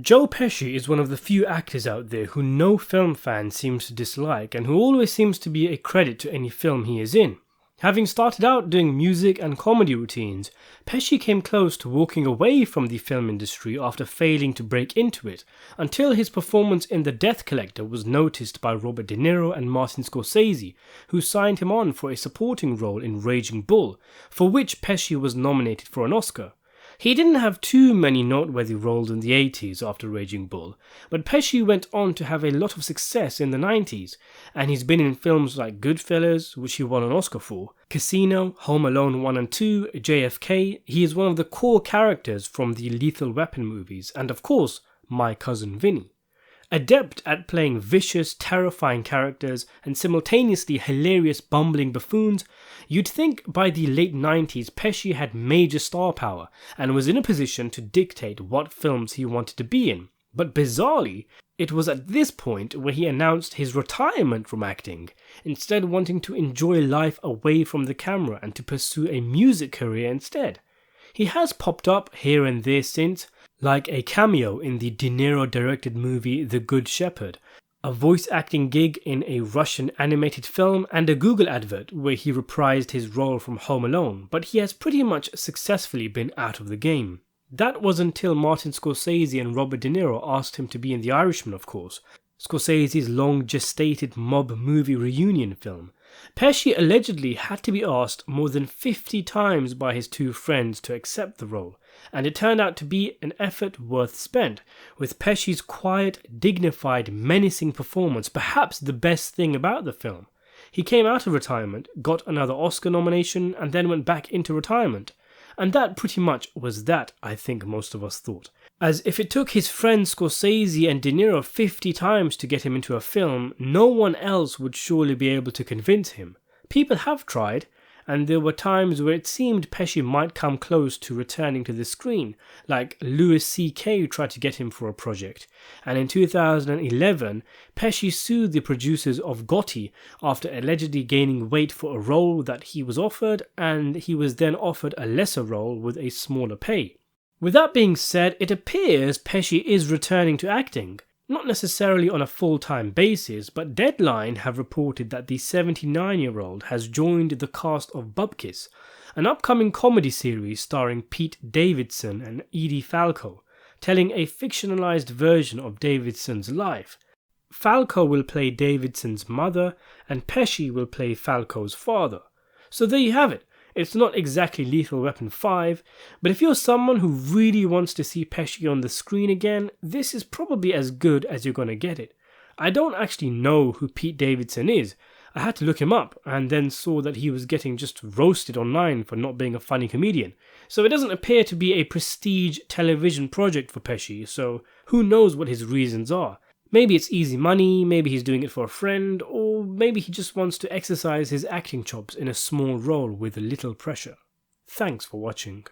Joe Pesci is one of the few actors out there who no film fan seems to dislike and who always seems to be a credit to any film he is in. Having started out doing music and comedy routines, Pesci came close to walking away from the film industry after failing to break into it, until his performance in The Death Collector was noticed by Robert De Niro and Martin Scorsese, who signed him on for a supporting role in Raging Bull, for which Pesci was nominated for an Oscar. He didn't have too many noteworthy roles in the 80s after Raging Bull, but Pesci went on to have a lot of success in the 90s, and he's been in films like Goodfellas, which he won an Oscar for, Casino, Home Alone 1 and 2, JFK. He is one of the core characters from the Lethal Weapon movies, and of course, My Cousin Vinny. Adept at playing vicious, terrifying characters and simultaneously hilarious, bumbling buffoons, you'd think by the late 90s Pesci had major star power and was in a position to dictate what films he wanted to be in. But bizarrely, it was at this point where he announced his retirement from acting, instead wanting to enjoy life away from the camera and to pursue a music career instead. He has popped up here and there since, like a cameo in the De Niro directed movie The Good Shepherd, a voice acting gig in a Russian animated film, and a Google advert where he reprised his role from Home Alone, but he has pretty much successfully been out of the game. That was until Martin Scorsese and Robert De Niro asked him to be in The Irishman, of course, Scorsese's long-gestated mob movie reunion film. Pesci allegedly had to be asked more than 50 times by his two friends to accept the role, and it turned out to be an effort worth spent, with Pesci's quiet, dignified, menacing performance perhaps the best thing about the film. He came out of retirement, got another Oscar nomination, and then went back into retirement. And that pretty much was that, I think most of us thought. As if it took his friends Scorsese and De Niro 50 times to get him into a film, no one else would surely be able to convince him. People have tried, and there were times where it seemed Pesci might come close to returning to the screen, like Louis C.K. tried to get him for a project, and in 2011, Pesci sued the producers of Gotti after allegedly gaining weight for a role that he was offered, and he was then offered a lesser role with a smaller pay. With that being said, it appears Pesci is returning to acting. Not necessarily on a full-time basis, but Deadline have reported that the 79-year-old has joined the cast of Bupkis, an upcoming comedy series starring Pete Davidson and Edie Falco, telling a fictionalized version of Davidson's life. Falco will play Davidson's mother, and Pesci will play Falco's father. So there you have it. It's not exactly Lethal Weapon 5, but if you're someone who really wants to see Pesci on the screen again, this is probably as good as you're gonna get it. I don't actually know who Pete Davidson is. I had to look him up and then saw that he was getting just roasted online for not being a funny comedian. So it doesn't appear to be a prestige television project for Pesci, so who knows what his reasons are. Maybe it's easy money, maybe he's doing it for a friend, or maybe he just wants to exercise his acting chops in a small role with little pressure. Thanks for watching.